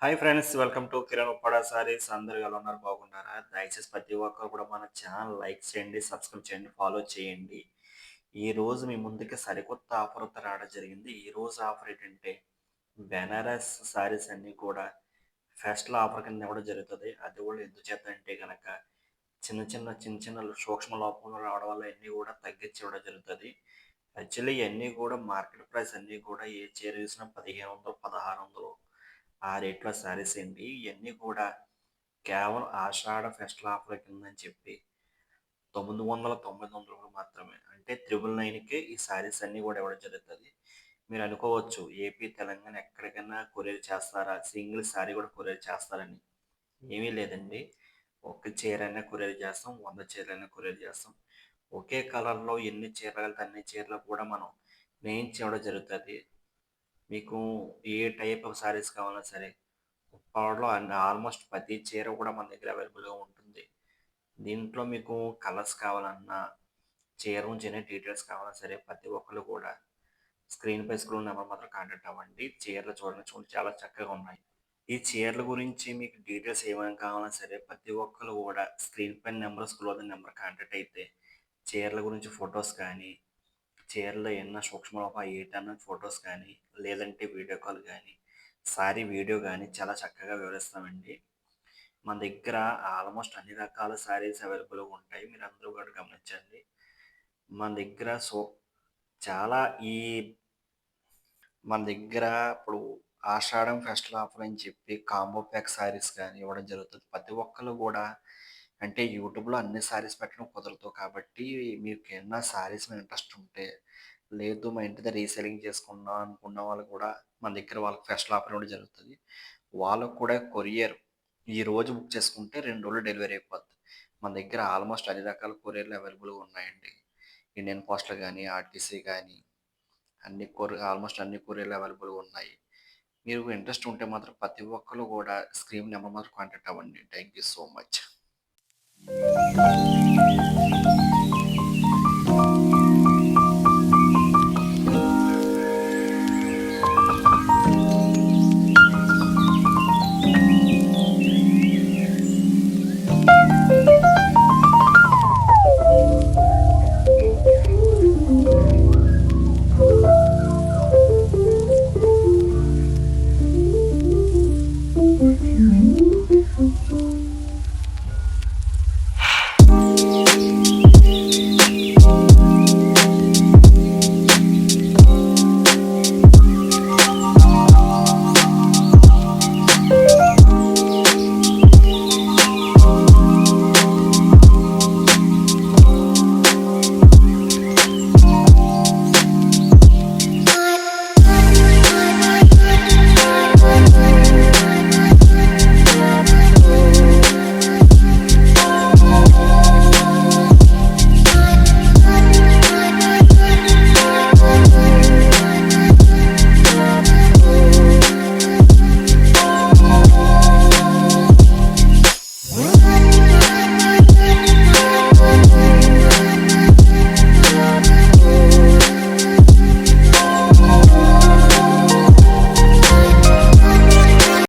Hi friends, welcome to Kiran Uppada saris. అందరూ ఎలా ఉన్నారు? బాగున్నారా? దయచేసి ప్రతి ఒక్కరు కూడా మన ఛానల్ లైక్ చేయండి, సబ్స్క్రైబ్ చేయండి, ఫాలో చేయండి. ఈ రోజు మీ ముందుకి సరికొత్త ఆఫర్తో రావడం జరిగింది. ఈ రోజు ఆఫర్ ఏంటంటే బెనారస్ సారీస్ అన్నీ కూడా ఫెస్టివల్ ఆఫర్ కింద ఇవ్వడం జరుగుతుంది. అది కూడా ఎందుచేత అంటే కనుక చిన్న చిన్న సూక్ష్మ లోపంలో రావడం వల్ల అన్నీ కూడా తగ్గించి ఇవ్వడం జరుగుతుంది. యాక్చువల్లీ ఇవన్నీ కూడా మార్కెట్ ప్రైస్ అన్నీ కూడా ఏ చీర చూసినా 1500, 1600 ఆ రేట్లో శారీస్ అండి. ఇవన్నీ కూడా కేవలం ఆషాఢ ఫెస్టివల్ ఆఫర్ కిందని చెప్పి 900 మాత్రమే, అంటే 999కే ఈ శారీస్ అన్నీ కూడా ఇవ్వడం జరుగుతుంది. మీరు అనుకోవచ్చు, ఏపీ తెలంగాణ ఎక్కడికైనా కొరియర్ చేస్తారా, సింగిల్ శారీ కూడా కొరియర్ చేస్తారని. ఏమీ లేదండి. ఒక చీరైనా కొరియర్ చేస్తాం, 100 చీరలైనా కొరియర్ చేస్తాం. ఒకే కలర్లో ఎన్ని చీరలు వెళ్తే అన్ని చీరలు కూడా మనం నేయించి ఇవ్వడం జరుగుతుంది. మీకు ఏ టైప్ ఆఫ్ శారీస్ కావాలన్నా సరే ఉప్పాడలో అండ్ ఆల్మోస్ట్ ప్రతి చీర కూడా మన దగ్గర అవైలబుల్గా ఉంటుంది. దీంట్లో మీకు కలర్స్ కావాలన్నా, చీర నుంచి ఎన్ని డీటెయిల్స్ కావాలన్నా సరే ప్రతి ఒక్కరు కూడా స్క్రీన్ నెంబర్ మాత్రం కాంటాక్ట్ అవ్వండి. చీరలు చూడండి చాలా చక్కగా ఉన్నాయి. ఈ చీరల గురించి మీకు డీటెయిల్స్ ఏమైనా కావాలన్నా సరే ప్రతి ఒక్కరు కూడా స్క్రీన్ పైన నెంబర్, స్క్రోల్ అవుతున్న నెంబర్ కాంటాక్ట్ అయితే చీరల గురించి ఫొటోస్ కానీ, చీరలో ఏమన్నా సూక్ష్మలోపం ఏటన్నా ఫొటోస్ కానీ, లేదంటే వీడియో కాల్ కానీ, సారీ వీడియో కానీ చాలా చక్కగా వివరిస్తామండి. మన దగ్గర ఆల్మోస్ట్ అన్ని రకాల శారీస్ అవైలబుల్గా ఉంటాయి. మీరు అందరూ కూడా గమనించండి. మన దగ్గర చాలా ఈ మన దగ్గర ఇప్పుడు ఆషాఢం ఫెస్టివల్ ఆఫర్ అని చెప్పి కాంబో ప్యాక్ శారీస్ కానీ ఇవ్వడం జరుగుతుంది. ప్రతి ఒక్కళ్ళు కూడా అంటే యూట్యూబ్‌లో అన్ని శారీస్ పెట్టడం కుదరదు కాబట్టి, మీకు ఏమన్నా శారీస్ మీద ఇంట్రెస్ట్ ఉంటే, లేదు మా ఇంటి దగ్గర రీసేలింగ్ చేసుకుందాం అనుకున్న వాళ్ళు కూడా మన దగ్గర వాళ్ళకి ఫెస్టివల్ ఆఫర్ ఇవ్వడం జరుగుతుంది. వాళ్ళకి కూడా కొరియర్ ఈరోజు బుక్ చేసుకుంటే 2 రోజుల్లో డెలివరీ అయిపోద్ది. మన దగ్గర ఆల్మోస్ట్ అన్ని రకాల కొరియర్‌లు అవైలబుల్‌గా ఉన్నాయండి. ఇండియన్ పోస్టల్ గానీ, ఆర్టీసీ గానీ ఆల్మోస్ట్ అన్ని కొరియర్‌లు అవైలబుల్‌గా ఉన్నాయి. మీరు ఇంట్రెస్ట్ ఉంటే మాత్రం ప్రతి ఒక్కళ్ళు కూడా స్క్రీన్ నెంబర్ మాత్రం కాంటాక్ట్ అవ్వండి. Thank you so much.